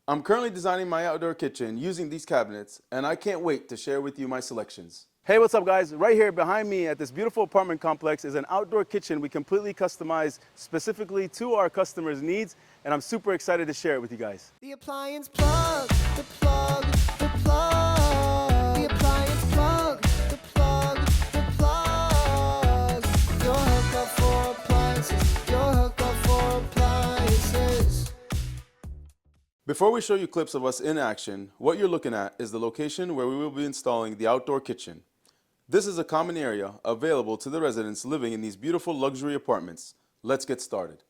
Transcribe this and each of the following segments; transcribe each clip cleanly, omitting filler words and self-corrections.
I'm currently designing my outdoor kitchen using these cabinets, and I can't wait to share with you my selections. Hey, what's up guys? Right here behind me at this beautiful apartment complex is an outdoor kitchen we completely customized specifically to our customers' needs, and I'm super excited to share it with you guys. The appliance plug, the plug, the plug. The appliance plug, the plug, the plug. Your hookup for appliances, your hookup for appliances. Before we show you clips of us in action, what you're looking at is the location where we will be installing the outdoor kitchen. This is a common area available to the residents living in these beautiful luxury apartments. Let's get started.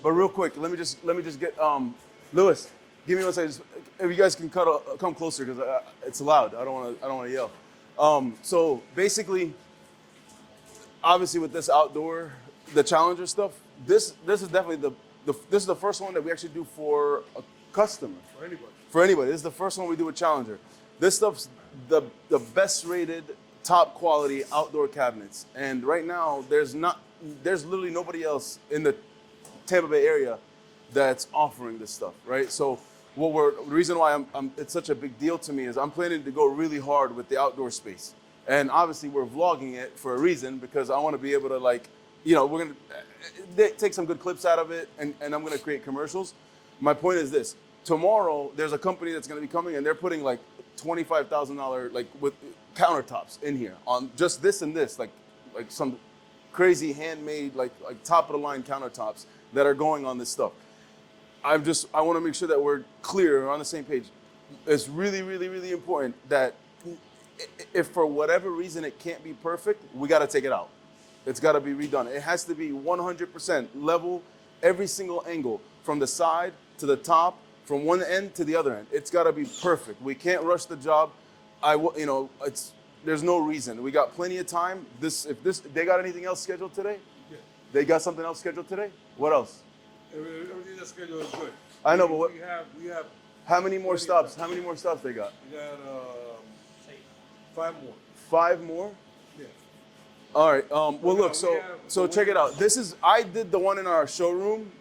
But real quick, let me just get Lewis. Give me one second. If you guys can come closer because it's loud. I don't want to yell. So basically, obviously with this outdoor, the Challenger stuff, this is definitely this is the first one that we actually do for a customer. For anybody. For anybody, this is the first one we do with Challenger. This stuff's the best rated, top quality outdoor cabinets. And right now, there's literally nobody else in the Tampa Bay area that's offering this stuff, right? So the reason why it's such a big deal to me is I'm planning to go really hard with the outdoor space. And obviously we're vlogging it for a reason because I want to be able to we're going to take some good clips out of it and I'm going to create commercials. My point is this. Tomorrow, there's a company that's going to be coming and they're putting like $25,000 like with countertops in here on just this and this, like some crazy handmade, like top of the line countertops that are going on this stuff. I want to make sure that we're clear, we're on the same page. It's really, really, really important that if for whatever reason it can't be perfect, we got to take it out. It's got to be redone. It has to be 100% level, every single angle, from the side to the top, from one end to the other end. It's got to be perfect. We can't rush the job. There's no reason. We got plenty of time. They got anything else scheduled today? Yeah. They got something else scheduled today? What else? Everything that's scheduled is good. I know, but we have. How many more stops? How many more stops they got? We got 5 more. 5 more? Yeah. All right. Well, look. So check it out. I did the one in our showroom,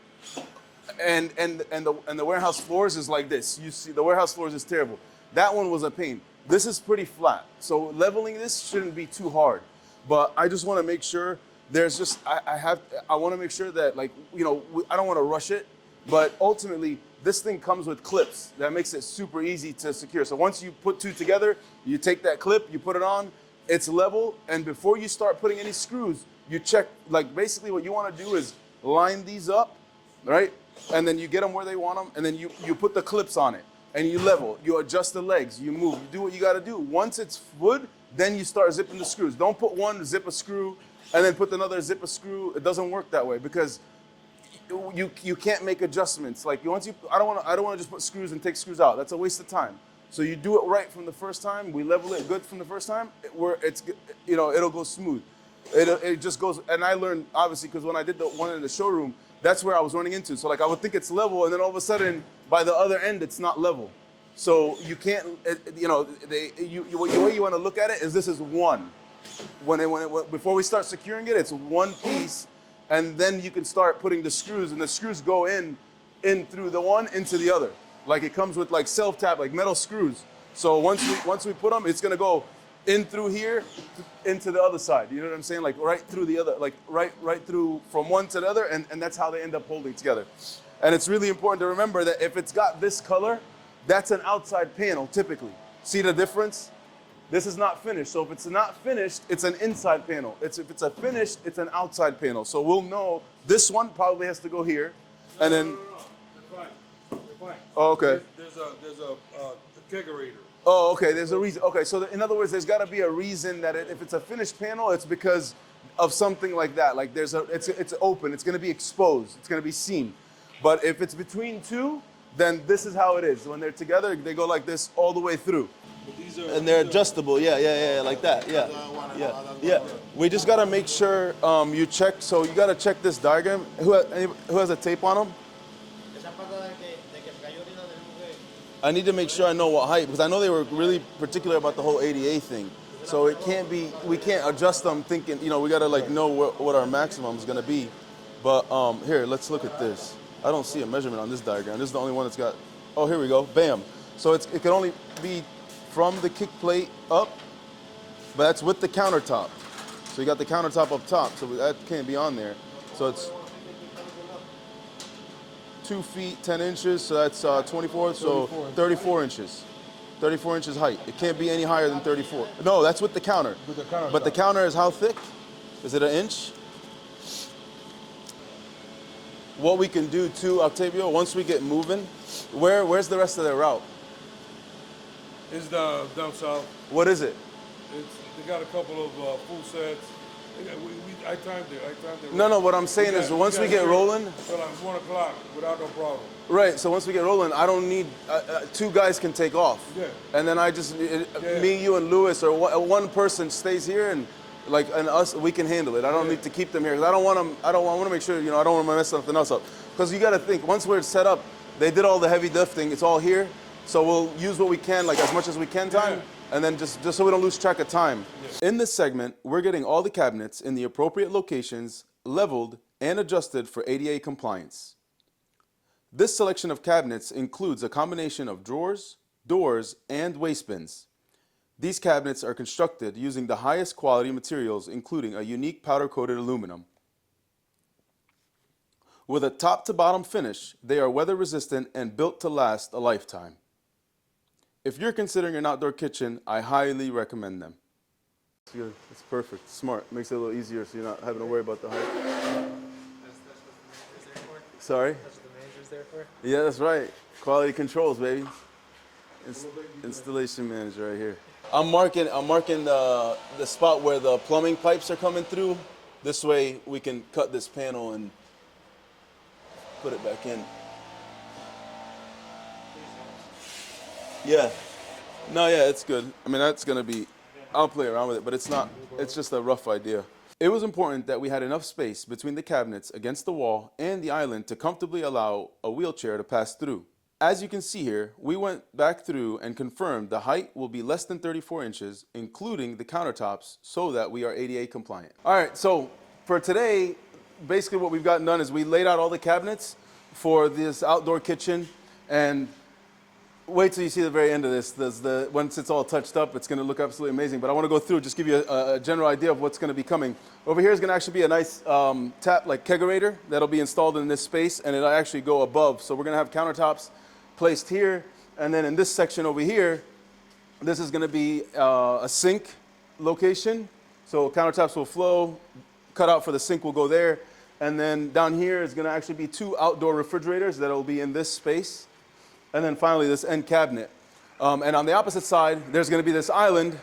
and the warehouse floors is like this. You see, the warehouse floors is terrible. That one was a pain. This is pretty flat. So leveling this shouldn't be too hard. But I just want to make sure I want to make sure that I don't want to rush it, but ultimately this thing comes with clips that makes it super easy to secure. So once you put 2 together, you take that clip, you put it on, it's level, and before you start putting any screws, you check, basically what you want to do is line these up, right? And then you get them where they want them, and then you put the clips on it, and you level, you adjust the legs, you move, you do what you got to do. Once it's wood, then you start zipping the screws. Don't put one, zip a screw, and then put another, zip a screw. It doesn't work that way because you can't make adjustments. I don't want to just put screws and take screws out. That's a waste of time. So you do it right from the first time. We level it good from the first time. It'll go smooth. It just goes. And I learned obviously because when I did the one in the showroom, that's where I was running into. So I would think it's level, and then all of a sudden by the other end it's not level. So you can't. The way you want to look at it is this is one. Before we start securing it, it's one piece, and then you can start putting the screws, and the screws go in through the one into the other. It comes with self-tap, metal screws. So once we put them, it's gonna go in through here into the other side. You know what I'm saying? Right through the other, right through from one to the other, and that's how they end up holding together. And it's really important to remember that if it's got this color, that's an outside panel typically. See the difference? This is not finished. So if it's not finished, it's an inside panel. If it's a finished, it's an outside panel. So we'll know this one probably has to go here. And then. No. They're fine. They're fine. Oh, okay. There's a kegerator. Oh, okay. There's a reason. Okay. So in other words, there's got to be a reason that if it's a finished panel, it's because of something like that. Like it's open, it's gonna be exposed, it's gonna be seen. But if it's between two, then this is how it is. When they're together, they go like this all the way through. And they're adjustable, yeah, like that, yeah. We just gotta make sure you check, so you gotta check this diagram. Who has a tape on them? I need to make sure I know what height, because I know they were really particular about the whole ADA thing. So it can't be, we can't adjust them thinking, you know, we gotta like know what our maximum is gonna be. But here, let's look at this. I don't see a measurement on this diagram. This is the only one that's got, oh, here we go, bam. So it can only be from the kick plate up, but that's with the countertop. So you got the countertop up top, so that can't be on there. So it's 2 feet, 10 inches, so that's 24, so 34 inches. 34 inches height. It can't be any higher than 34. No, that's with the counter. With the counter. But the counter is how thick? Is it an inch? What we can do too, Octavio, once we get moving, where's the rest of their route? It's down south. What is it? They got a couple of pool sets. I timed it. No, what I'm saying is once we get rolling. So like 1 o'clock without no problem. Right, so once we get rolling, I don't need, 2 guys can take off. Yeah. And then I just, me, you, and Lewis, or one person stays here, and us, we can handle it. I don't need to keep them here, because I want to make sure, you know, I don't want to mess something else up. Because you got to think, once we're set up, they did all the heavy lifting, it's all here, so we'll use what we can, like as much as we can time, and then just so we don't lose track of time. Yeah. In this segment, we're getting all the cabinets in the appropriate locations, leveled, and adjusted for ADA compliance. This selection of cabinets includes a combination of drawers, doors, and waste bins. These cabinets are constructed using the highest quality materials, including a unique powder-coated aluminum. With a top-to-bottom finish, they are weather-resistant and built to last a lifetime. If you're considering an outdoor kitchen, I highly recommend them. It's good. It's perfect. Smart. Makes it a little easier so you're not having to worry about the height. That's what the manager's there for? Sorry? That's what the manager's there for? Yeah, that's right. Quality controls, baby. Installation manager right here. I'm marking the spot where the plumbing pipes are coming through. This way we can cut this panel and put it back in. Yeah. No, yeah, it's good. I mean, that's gonna be, I'll play around with it, but it's not, it's just a rough idea. It was important that we had enough space between the cabinets against the wall and the island to comfortably allow a wheelchair to pass through. As you can see here, we went back through and confirmed the height will be less than 34 inches, including the countertops, so that we are ADA compliant. All right, so for today, basically what we've gotten done is we laid out all the cabinets for this outdoor kitchen, and wait till you see the very end of this. Once it's all touched up, it's going to look absolutely amazing. But I want to go through, just give you a general idea of what's going to be coming. Over here is going to actually be a nice kegerator that'll be installed in this space, and it'll actually go above. So we're going to have countertops placed here, and then in this section over here, this is going to be a sink location. So countertops will flow, cut out for the sink will go there, and then down here is going to actually be 2 outdoor refrigerators that'll be in this space. And then finally, this end cabinet. And on the opposite side, there's going to be this island.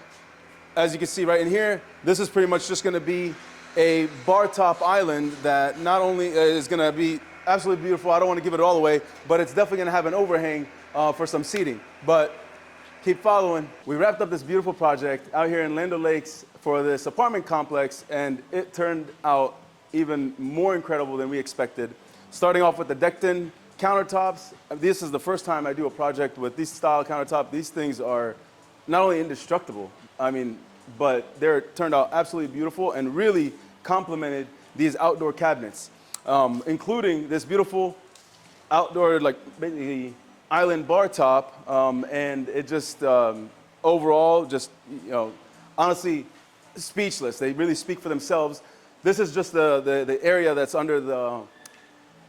As you can see right in here, this is pretty much just going to be a bar top island that not only is going to be absolutely beautiful, I don't want to give it all away, but it's definitely going to have an overhang for some seating. But keep following. We wrapped up this beautiful project out here in Land O'Lakes for this apartment complex, and it turned out even more incredible than we expected. Starting off with the Dekton countertops. This is the first time I do a project with these style countertop. These things are not only indestructible, I mean, but they're turned out absolutely beautiful and really complemented these outdoor cabinets, including this beautiful outdoor, like basically island bar top, and it just overall, just, you know, honestly speechless. They really speak for themselves. This is just the area that's under the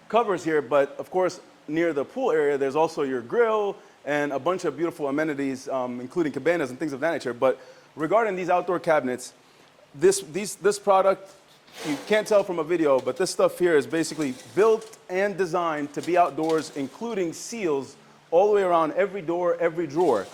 covers here, but of course near the pool area there's also your grill and a bunch of beautiful amenities, including cabanas and things of that nature. But regarding these outdoor cabinets, this product, you can't tell from a video, but this stuff here is basically built and designed to be outdoors, including seals all the way around every door, every drawer.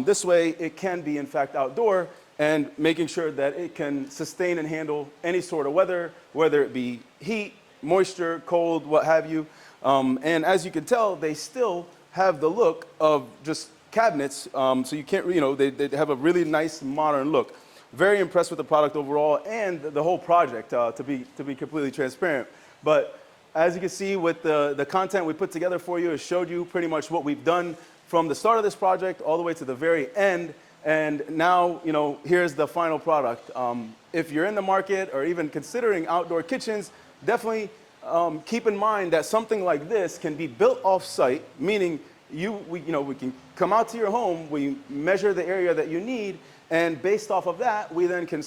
This way it can be in fact outdoor, and making sure that it can sustain and handle any sort of weather, whether it be heat, moisture, cold, what have you. And as you can tell, they still have the look of just cabinets, so you can't, they have a really nice modern look. Very impressed with the product overall and the whole project, to be completely transparent. But as you can see with the content we put together for you, it showed you pretty much what we've done from the start of this project all the way to the very end. And now, here's the final product. If you're in the market or even considering outdoor kitchens, definitely keep in mind that something like this can be built off-site, meaning we can come out to your home, we measure the area that you need, and based off of that, we then can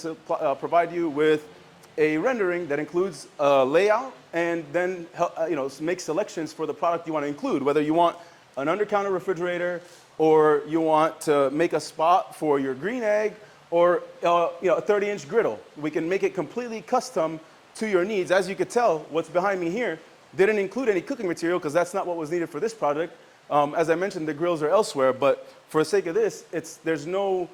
provide you with a rendering that includes a layout and then make selections for the product you want to include, whether you want an under-counter refrigerator, or you want to make a spot for your green egg, or a 30-inch griddle. We can make it completely custom to your needs. As you could tell, what's behind me here didn't include any cooking material because that's not what was needed for this project. As I mentioned, the grills are elsewhere, but for the sake of this, there's no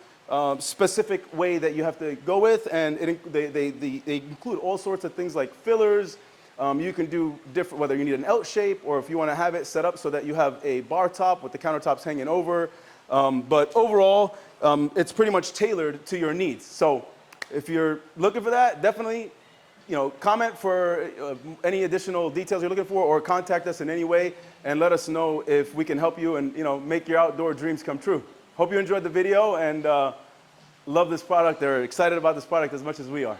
specific way that you have to go with, and they include all sorts of things like fillers. You can do different, whether you need an L shape or if you want to have it set up so that you have a bar top with the countertops hanging over. But overall, it's pretty much tailored to your needs. So if you're looking for that, definitely comment for any additional details you're looking for, or contact us in any way and let us know if we can help you and make your outdoor dreams come true. Hope you enjoyed the video and love this product. They're excited about this product as much as we are.